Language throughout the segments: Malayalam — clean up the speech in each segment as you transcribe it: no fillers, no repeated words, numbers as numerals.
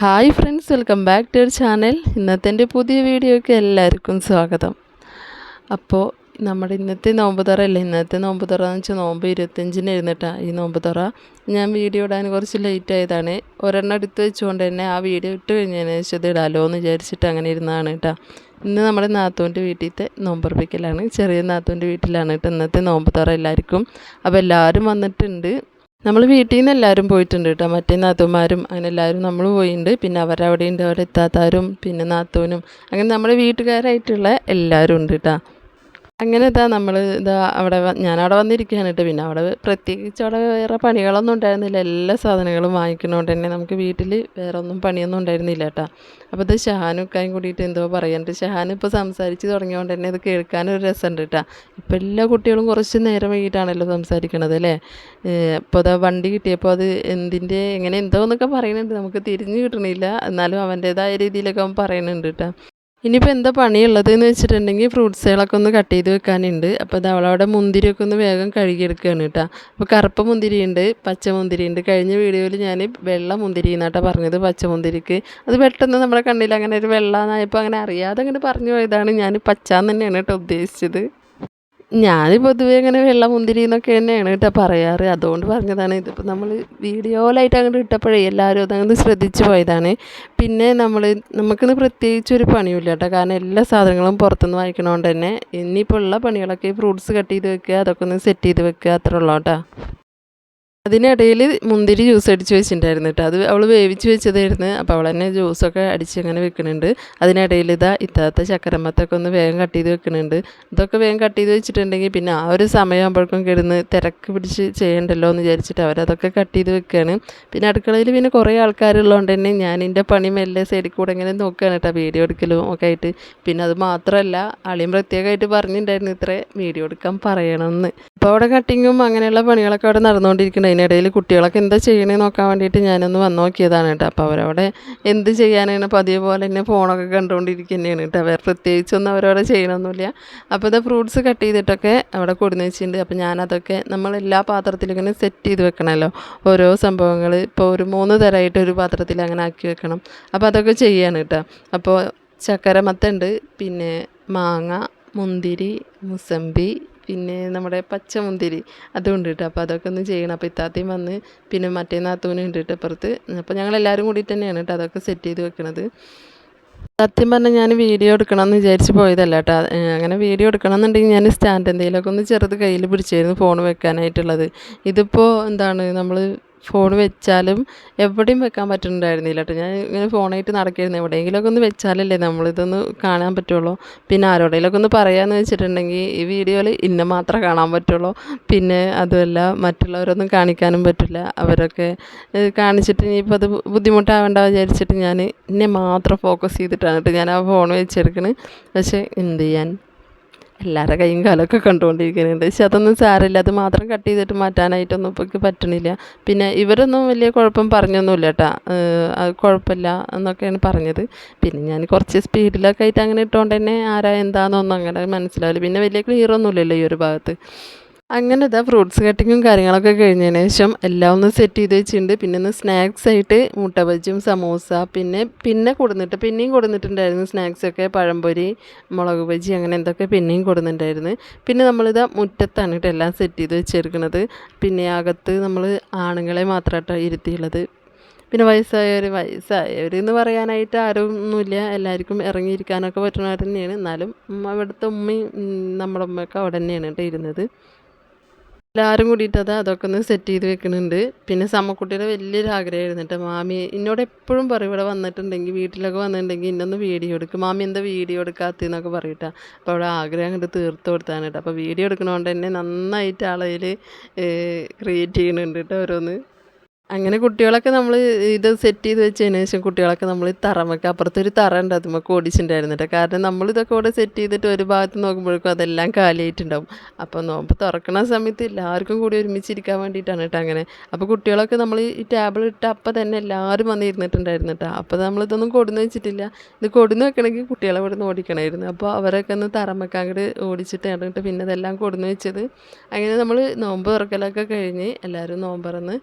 Hi friends, welcome back to our channel. ഇന്നത്തെ എൻ്റെ പുതിയ വീഡിയോയ്ക്ക് എല്ലാവർക്കും സ്വാഗതം. അപ്പോൾ നമ്മുടെ ഇന്നത്തെ നോമ്പ് തുറ അല്ലേ, ഇന്നത്തെ നോമ്പ് തുറ എന്ന് വെച്ചാൽ നോമ്പ് 25-ന് എഴുന്നിട്ടാണ് ഈ നോമ്പ് തുറ. ഞാൻ വീഡിയോ ഇടാൻ കുറച്ച് ലേറ്റ് ആയതാണ്. ഒരെണ്ണം എടുത്ത് വെച്ചുകൊണ്ട് തന്നെ ആ വീഡിയോ ഇട്ട് കഴിഞ്ഞതിന് ശേഷം ഇത് ഇടാമല്ലോ എന്ന് വിചാരിച്ചിട്ട് അങ്ങനെ ഇരുന്നതാണ് കേട്ടോ. ഇന്ന് നമ്മുടെ നാത്തൂൻ്റെ വീട്ടിലത്തെ നോമ്പുറപ്പിക്കലാണ്. ചെറിയ നാത്തൂൻ്റെ വീട്ടിലാണ് കേട്ടോ ഇന്നത്തെ നോമ്പ് തുറ എല്ലാവർക്കും. അപ്പോൾ എല്ലാവരും വന്നിട്ടുണ്ട്. നമ്മൾ വീട്ടിൽ നിന്ന് എല്ലാവരും പോയിട്ടുണ്ട് കേട്ടോ. മറ്റേ നാത്തൂന്മാരും അങ്ങനെ എല്ലാവരും നമ്മൾ പോയിട്ടുണ്ട്. പിന്നെ അവരവിടെ ഉണ്ട്, അവരെ എത്താത്താരും പിന്നെ നാത്തൂനും അങ്ങനെ നമ്മുടെ വീട്ടുകാരായിട്ടുള്ള എല്ലാവരും ഉണ്ട് കേട്ടോ. അങ്ങനെ നമ്മൾ അവിടെ ഞാനവിടെ വന്നിരിക്കുകയാണ് കേട്ടോ. പിന്നെ അവിടെ പ്രത്യേകിച്ച് അവിടെ വേറെ പണികളൊന്നും ഉണ്ടായിരുന്നില്ല. എല്ലാ സാധനങ്ങളും വാങ്ങിക്കുന്നതുകൊണ്ട് തന്നെ നമുക്ക് വീട്ടിൽ വേറെ ഒന്നും പണിയൊന്നും ഉണ്ടായിരുന്നില്ല കേട്ടോ. അപ്പോൾ ഇത് ഷഹാനൊക്കെയും കൂടിയിട്ട് എന്തോ പറയാനുണ്ട്. ഷഹാൻ ഇപ്പോൾ സംസാരിച്ച് തുടങ്ങിയതുകൊണ്ട് തന്നെ ഇത് കേൾക്കാനൊരു രസമുണ്ട് കേട്ടോ. ഇപ്പോൾ എല്ലാ കുട്ടികളും കുറച്ച് നേരം വൈകിട്ടാണല്ലോ സംസാരിക്കണത് അല്ലേ. ഇപ്പോൾ വണ്ടി കിട്ടിയപ്പോൾ അത് എന്തിൻ്റെ എങ്ങനെ എന്തോ എന്നൊക്കെ പറയുന്നുണ്ട്, നമുക്ക് തിരിഞ്ഞ് കിട്ടണില്ല. എന്നാലും അവൻ്റേതായ രീതിയിലൊക്കെ അവൻ പറയുന്നുണ്ട് കേട്ടോ. ഇനിയിപ്പോൾ എന്താ പണിയുള്ളത് എന്ന് വെച്ചിട്ടുണ്ടെങ്കിൽ ഫ്രൂട്ട്സുകളൊക്കെ ഒന്ന് കട്ട് ചെയ്ത് വെക്കാനുണ്ട്. അപ്പോൾ അത് അവളവിടെ മുന്തിരിയൊക്കെ ഒന്ന് വേഗം കഴുകിയെടുക്കുകയാണ് കേട്ടോ. അപ്പോൾ കറുപ്പ് മുന്തിരിയുണ്ട്, പച്ച മുന്തിരിയുണ്ട്. കഴിഞ്ഞ വീഡിയോയിൽ ഞാൻ വെള്ള മുന്തിരി എന്നാട്ടോ പറഞ്ഞത് പച്ച മുന്തിരിക്ക്. അത് പെട്ടെന്ന് നമ്മുടെ കണ്ണിൽ അങ്ങനെ ഒരു വെള്ളമെന്നായപ്പോൾ അങ്ങനെ അറിയാതെ അങ്ങനെ പറഞ്ഞു പോയതാണ്. ഞാൻ പച്ചാന്ന് തന്നെയാണ് കേട്ടോ ഉദ്ദേശിച്ചത്. ഞാൻ പൊതുവേ അങ്ങനെ വെള്ള മുന്തിരി എന്നൊക്കെ തന്നെയാണ് കേട്ടോ പറയാറ്. അതുകൊണ്ട് പറഞ്ഞതാണ്. ഇതിപ്പോൾ നമ്മൾ വീഡിയോയിലായിട്ട് അങ്ങോട്ട് ഇട്ടപ്പോഴേ എല്ലാവരും അതങ്ങോട്ട് ശ്രദ്ധിച്ചു പോയതാണ്. പിന്നെ നമുക്കിന്ന് പ്രത്യേകിച്ചൊരു പണിയില്ല കേട്ടോ. കാരണം എല്ലാ സാധനങ്ങളും പുറത്തുനിന്ന് വാങ്ങിക്കണോണ്ട് തന്നെ ഇനിയിപ്പോൾ ഉള്ള പണികളൊക്കെ ഫ്രൂട്ട്സ് കട്ട് ചെയ്ത് വെക്കുക, അതൊക്കെ ഒന്ന് സെറ്റ് ചെയ്ത് വെക്കുക, അത്രേ ഉള്ളൂ കേട്ടോ. അതിനിടയിൽ മുന്തിരി ജ്യൂസ് അടിച്ച് വെച്ചിട്ടുണ്ടായിരുന്നു കേട്ടോ. അത് അവൾ വേവിച്ച് വെച്ചതായിരുന്നു. അപ്പോൾ അവൾ തന്നെ ജ്യൂസൊക്കെ അടിച്ച് അങ്ങനെ വെക്കുന്നുണ്ട്. അതിനിടയിൽ ഇത്താത്ത ചക്കരമത്തൊക്കെ ഒന്ന് വേഗം കട്ട് ചെയ്ത് വെക്കുന്നുണ്ട്. ഇതൊക്കെ വേഗം കട്ട് ചെയ്ത് വെച്ചിട്ടുണ്ടെങ്കിൽ പിന്നെ ആ ഒരു സമയമാകുമ്പോഴേക്കും കിടന്ന് തിരക്ക് പിടിച്ച് ചെയ്യണ്ടല്ലോ എന്ന് വിചാരിച്ചിട്ട് അവരതൊക്കെ കട്ട് ചെയ്ത് വെക്കുകയാണ്. പിന്നെ അടുക്കളയിൽ പിന്നെ കുറേ ആൾക്കാരുള്ളതുകൊണ്ട് തന്നെ ഞാൻ എൻ്റെ പണി മെല്ലെ സൈഡിൽ കൂടെ ഇങ്ങനെ നോക്കുകയാണ് കേട്ടോ, വീഡിയോ എടുക്കലും ഒക്കെ ആയിട്ട്. പിന്നെ അത് മാത്രമല്ല, അളിയും പ്രത്യേകമായിട്ട് പറഞ്ഞിട്ടുണ്ടായിരുന്നു ഇത്ര വീഡിയോ എടുക്കാൻ പറയണമെന്ന്. അപ്പോൾ അവിടെ കട്ടിങ്ങും അങ്ങനെയുള്ള പണികളൊക്കെ അവിടെ നടന്നുകൊണ്ടിരിക്കുന്നുണ്ട്. അതിനിടയിൽ കുട്ടികളൊക്കെ എന്താ ചെയ്യണമെന്ന് നോക്കാൻ വേണ്ടിയിട്ട് ഞാനൊന്ന് വന്ന് നോക്കിയതാണ് കേട്ടോ. അപ്പോൾ അവരവിടെ എന്ത് ചെയ്യാനാണ് പതിയെ പോലെ തന്നെ ഫോണൊക്കെ കണ്ടുകൊണ്ടിരിക്കുന്നതാണ് കേട്ടോ. വേറെ പ്രത്യേകിച്ചൊന്നും അവരവിടെ ചെയ്യണമൊന്നുമില്ല. അപ്പോൾ ഇത് ഫ്രൂട്ട്സ് കട്ട് ചെയ്തിട്ടൊക്കെ അവിടെ കൊടുന്ന് വെച്ചിട്ടുണ്ട്. അപ്പോൾ ഞാനതൊക്കെ നമ്മളെല്ലാ പാത്രത്തിലും ഇങ്ങനെ സെറ്റ് ചെയ്ത് വെക്കണമല്ലോ ഓരോ സംഭവങ്ങൾ. ഇപ്പോൾ ഒരു 3 തരമായിട്ട് ഒരു പാത്രത്തിൽ അങ്ങനെ ആക്കി വെക്കണം. അപ്പോൾ അതൊക്കെ ചെയ്യാണ് കേട്ടോ. അപ്പോൾ ചക്കരമത്തുണ്ട്, പിന്നെ മാങ്ങ, മുന്തിരി, മുസമ്പി, പിന്നെ നമ്മുടെ പച്ചമുന്തിരി അതുകൊണ്ട് കേട്ടോ. അപ്പോൾ അതൊക്കെ ഒന്ന് ചെയ്യണം. അപ്പോൾ ഇത്താത്തയും വന്ന് പിന്നെ മറ്റേ നാത്തൂനും ഉണ്ട് കേട്ടോ അപ്പുറത്ത്. അപ്പോൾ ഞങ്ങളെല്ലാവരും കൂടിയിട്ട് തന്നെയാണ് കേട്ടോ അതൊക്കെ സെറ്റ് ചെയ്ത് വെക്കണത്. സത്യം പറഞ്ഞാൽ ഞാൻ വീഡിയോ എടുക്കണം എന്ന് വിചാരിച്ച് പോയതല്ല കേട്ടോ. അങ്ങനെ വീഡിയോ എടുക്കണം എന്നുണ്ടെങ്കിൽ ഞാൻ സ്റ്റാൻഡ് എന്തെങ്കിലുമൊക്കെ ഒന്ന് ചെറുത് കയ്യിൽ പിടിച്ചായിരുന്നു ഫോൺ വെക്കാനായിട്ടുള്ളത്. ഇതിപ്പോൾ നമ്മൾ ഫോൺ വെച്ചാലും എവിടെയും വെക്കാൻ പറ്റുന്നുണ്ടായിരുന്നില്ല കേട്ടോ. ഞാൻ ഇങ്ങനെ ഫോണായിട്ട് നടക്കായിരുന്നു. എവിടെയെങ്കിലുമൊക്കെ ഒന്ന് വെച്ചാലല്ലേ നമ്മളിതൊന്ന് കാണാൻ പറ്റുള്ളൂ. പിന്നെ ആരോടെങ്കിലുമൊക്കെ ഒന്ന് പറയാമെന്ന് വെച്ചിട്ടുണ്ടെങ്കിൽ ഈ വീഡിയോയിൽ ഇന്ന മാത്രമേ കാണാൻ പറ്റുള്ളൂ. പിന്നെ അതുമല്ല മറ്റുള്ളവരൊന്നും കാണിക്കാനും പറ്റില്ല. അവരൊക്കെ കാണിച്ചിട്ട് ഇനിയിപ്പോൾ അത് ബുദ്ധിമുട്ടാവേണ്ട വിചാരിച്ചിട്ട് ഞാൻ എന്നെ മാത്രം ഫോക്കസ് ചെയ്തിട്ടാണ് കേട്ടോ ഞാൻ ആ ഫോൺ വെച്ചെടുക്കണത്. പക്ഷേ എന്ത് ചെയ്യാൻ, എല്ലാവരുടെ കൈയും കാലമൊക്കെ കണ്ടുകൊണ്ടിരിക്കുന്നുണ്ട്. പക്ഷെ അതൊന്നും സാരമില്ല, അത് മാത്രം കട്ട് ചെയ്തിട്ട് മാറ്റാനായിട്ടൊന്നും ഇപ്പോൾ പറ്റണില്ല. പിന്നെ ഇവരൊന്നും വലിയ കുഴപ്പം പറഞ്ഞൊന്നുമില്ല കേട്ടോ. അത് കുഴപ്പമില്ല എന്നൊക്കെയാണ് പറഞ്ഞത്. പിന്നെ ഞാൻ കുറച്ച് സ്പീഡിലൊക്കെ ആയിട്ട് അങ്ങനെ ഇട്ടുകൊണ്ട് തന്നെ ആരാ എന്താണെന്നൊന്നും അങ്ങനെ മനസ്സിലാവില്ല. പിന്നെ വലിയ ക്ലിയർ ഒന്നുമില്ലല്ലോ ഈ ഒരു ഭാഗത്ത്. അങ്ങനെ ഫ്രൂട്ട്സ് കട്ടിങ്ങും കാര്യങ്ങളൊക്കെ കഴിഞ്ഞതിന് ശേഷം എല്ലാം ഒന്ന് സെറ്റ് ചെയ്ത് വെച്ചിട്ടുണ്ട്. പിന്നെ ഒന്ന് സ്നാക്സ് ആയിട്ട് മുട്ട ബജ്ജിയും സമൂസ പിന്നെ പിന്നെയും കൊടുത്തിട്ടുണ്ടായിരുന്നു സ്നാക്സൊക്കെ. പഴംപൊരി, മുളക് ബജ്ജി അങ്ങനെ എന്തൊക്കെ പിന്നെയും കൊടുത്തിട്ടുണ്ടായിരുന്നു. പിന്നെ നമ്മളിതാ മുറ്റത്താണ് കേട്ടോ എല്ലാം സെറ്റ് ചെയ്ത് വെച്ചെടുക്കുന്നത്. പിന്നെ അകത്ത് നമ്മൾ ആണുങ്ങളെ മാത്രമായിട്ടോ ഇരുത്തിയുള്ളത്. പിന്നെ വയസ്സായവരെന്ന് പറയാനായിട്ട് ആരും ഒന്നുമില്ല. എല്ലാവർക്കും ഇറങ്ങിയിരിക്കാനൊക്കെ പറ്റുന്നവർ തന്നെയാണ്. എന്നാലും അവിടുത്തെ ഉമ്മയും നമ്മുടെ ഉമ്മയൊക്കെ അവിടെ തന്നെയാണ് കേട്ടോ ഇരുന്നത്. എല്ലാവരും കൂടിയിട്ട് അതൊക്കെ ഒന്ന് സെറ്റ് ചെയ്ത് വെക്കുന്നുണ്ട്. പിന്നെ സമ്മക്കുട്ടിയുടെ വലിയൊരു ആഗ്രഹമായിരുന്നു കേട്ടോ. മാമി എന്നോട് എപ്പോഴും പറയും ഇവിടെ വന്നിട്ടുണ്ടെങ്കിൽ വീട്ടിലൊക്കെ വന്നിട്ടുണ്ടെങ്കിൽ ഇന്നൊന്ന് വീഡിയോ എടുക്കും, മാമി എന്താ വീഡിയോ എടുക്കാത്തതെന്നൊക്കെ പറയട്ടാ. അപ്പോൾ അവിടെ ആഗ്രഹം അങ്ങോട്ട് തീർത്ത് കൊടുത്താണ് കേട്ടോ. അപ്പോൾ വീഡിയോ എടുക്കണോണ്ട് തന്നെ നന്നായിട്ട് ആളതിൽ ക്രിയേറ്റ് ചെയ്യുന്നുണ്ട് കേട്ടോ ഓരോന്ന്. അങ്ങനെ കുട്ടികളൊക്കെ നമ്മൾ ഇത് സെറ്റ് ചെയ്ത് വെച്ചതിന് ശേഷം കുട്ടികളൊക്കെ നമ്മൾ തറമൊക്കെ അപ്പുറത്തൊരു തറ ഉണ്ട്, അതുമൊക്കെ ഓടിച്ചിട്ടുണ്ടായിരുന്നു കേട്ടോ. കാരണം നമ്മളിതൊക്കെ ഇവിടെ സെറ്റ് ചെയ്തിട്ട് ഒരു ഭാഗത്ത് നോക്കുമ്പോഴേക്കും അതെല്ലാം കാലിയായിട്ടുണ്ടാവും. അപ്പോൾ നോമ്പ് തുറക്കണ സമയത്ത് എല്ലാവർക്കും കൂടി ഒരുമിച്ചിരിക്കാൻ വേണ്ടിയിട്ടാണ് കേട്ടോ അങ്ങനെ. അപ്പോൾ കുട്ടികളൊക്കെ നമ്മൾ ഈ ടേബിൾ ഇട്ട് അപ്പം തന്നെ എല്ലാവരും വന്ന് ഇരുന്നിട്ടുണ്ടായിരുന്നു കേട്ടോ. അപ്പോൾ നമ്മളിതൊന്നും കൊടുന്ന് വെച്ചിട്ടില്ല. ഇത് കൊടുന്ന് വെക്കണമെങ്കിൽ കുട്ടികളെ ഇവിടെ നിന്ന് ഓടിക്കണമായിരുന്നു. അപ്പോൾ അവരൊക്കെ ഒന്ന് തറമൊക്കെ അങ്ങോട്ട് ഓടിച്ചിട്ടാണ് പിന്നെ ഇതെല്ലാം കൊടുന്ന് വെച്ചത്. അങ്ങനെ നമ്മൾ നോമ്പ് തുറക്കലൊക്കെ കഴിഞ്ഞ് എല്ലാവരും നോമ്പ് തുറന്ന്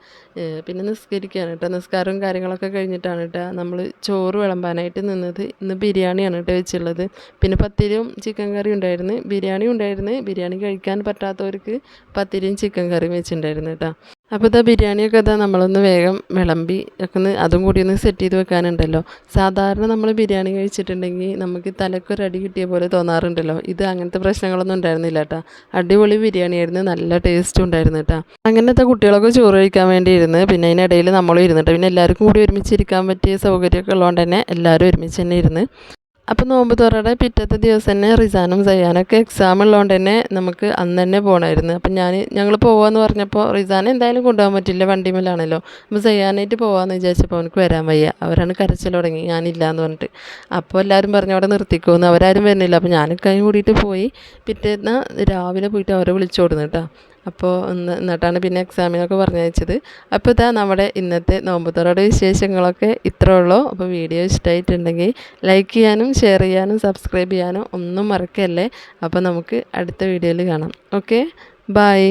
പിന്നെ പിന്നെ നിസ്കരിക്കുകയാണ് കേട്ടോ. നിസ്കാരവും കാര്യങ്ങളൊക്കെ കഴിഞ്ഞിട്ടാണ് കേട്ടോ നമ്മൾ ചോറ് വിളമ്പാനായിട്ട് നിന്നത്. ഇന്ന് ബിരിയാണിയാണ് കേട്ടോ വെച്ചുള്ളത്. പിന്നെ പത്തിരിയും ചിക്കൻ കറിയും ഉണ്ടായിരുന്നു, ബിരിയാണിയും ഉണ്ടായിരുന്നു. ബിരിയാണി കഴിക്കാൻ പറ്റാത്തവർക്ക് പത്തിരിയും ചിക്കൻ കറിയും വെച്ചിട്ടുണ്ടായിരുന്നു കേട്ടോ. അപ്പോൾ ഇതാ ബിരിയാണിയൊക്കെ ഇതാ നമ്മളൊന്ന് വേഗം വിളമ്പി ഒക്കെ ഒന്ന് അതും കൂടി ഒന്ന് സെറ്റ് ചെയ്ത് വെക്കാനുണ്ടല്ലോ. സാധാരണ നമ്മൾ ബിരിയാണി കഴിച്ചിട്ടുണ്ടെങ്കിൽ നമുക്ക് തലക്കൊരടി കിട്ടിയ പോലെ തോന്നാറുണ്ടല്ലോ. ഇത് അങ്ങനത്തെ പ്രശ്നങ്ങളൊന്നും ഉണ്ടായിരുന്നില്ല കേട്ടോ. അടിപൊളി ബിരിയാണിയായിരുന്നു, നല്ല ടേസ്റ്റും ഉണ്ടായിരുന്നു കേട്ടോ. അങ്ങനത്തെ കുട്ടികളൊക്കെ ചോറ് കഴിക്കാൻ വേണ്ടി ഇരുന്ന് പിന്നെ അതിനിടയിൽ നമ്മളും ഇരുന്നിട്ട് പിന്നെ എല്ലാവർക്കും കൂടി ഒരുമിച്ചിരിക്കാൻ പറ്റിയ സൗകര്യമൊക്കെ ഉള്ളതുകൊണ്ട് തന്നെ എല്ലാവരും ഒരുമിച്ച് തന്നെ ഇരുന്ന്. അപ്പോൾ നോമ്പ് തുറയുടെ പിറ്റത്തെ ദിവസം തന്നെ റിസാനും സയ്യാനൊക്കെ എക്സാം ഉള്ളതുകൊണ്ട് തന്നെ നമുക്ക് അന്ന് തന്നെ പോകണമായിരുന്നു. അപ്പം ഞങ്ങൾ പോകാമെന്ന് പറഞ്ഞപ്പോൾ റിസാനെ എന്തായാലും കൊണ്ടുപോകാൻ പറ്റില്ല, വണ്ടിമേലാണല്ലോ. അപ്പോൾ സയ്യാനായിട്ട് പോകാമെന്ന് വിചാരിച്ചപ്പോൾ അവനക്ക് വരാൻ വയ്യ. അവരാണ് കരച്ചിൽ തുടങ്ങി, ഞാനില്ല എന്ന് പറഞ്ഞിട്ട്. അപ്പോൾ എല്ലാവരും പറഞ്ഞു അവിടെ നിർത്തിക്കോന്ന്, അവരാരും വരുന്നില്ല. അപ്പോൾ ഞാനൊക്കെ കൂടിയിട്ട് പോയി. പിറ്റേന്ന് രാവിലെ പോയിട്ട് അവരെ വിളിച്ചു കൊടുന്നു കേട്ടോ. അപ്പോൾ എന്നിട്ടാണ് പിന്നെ എക്സാമിനൊക്കെ പറഞ്ഞയച്ചത്. അപ്പോൾ ഇതാ നമ്മുടെ ഇന്നത്തെ നോമ്പ് തുറയുടെ വിശേഷങ്ങളൊക്കെ ഇത്രേ ഉള്ളൂ. അപ്പോൾ വീഡിയോ ഇഷ്ടമായിട്ടുണ്ടെങ്കിൽ ലൈക്ക് ചെയ്യാനും ഷെയർ ചെയ്യാനും സബ്സ്ക്രൈബ് ചെയ്യാനും ഒന്നും മറക്കല്ലേ. അപ്പോൾ നമുക്ക് അടുത്ത വീഡിയോയിൽ കാണാം. Okay, by.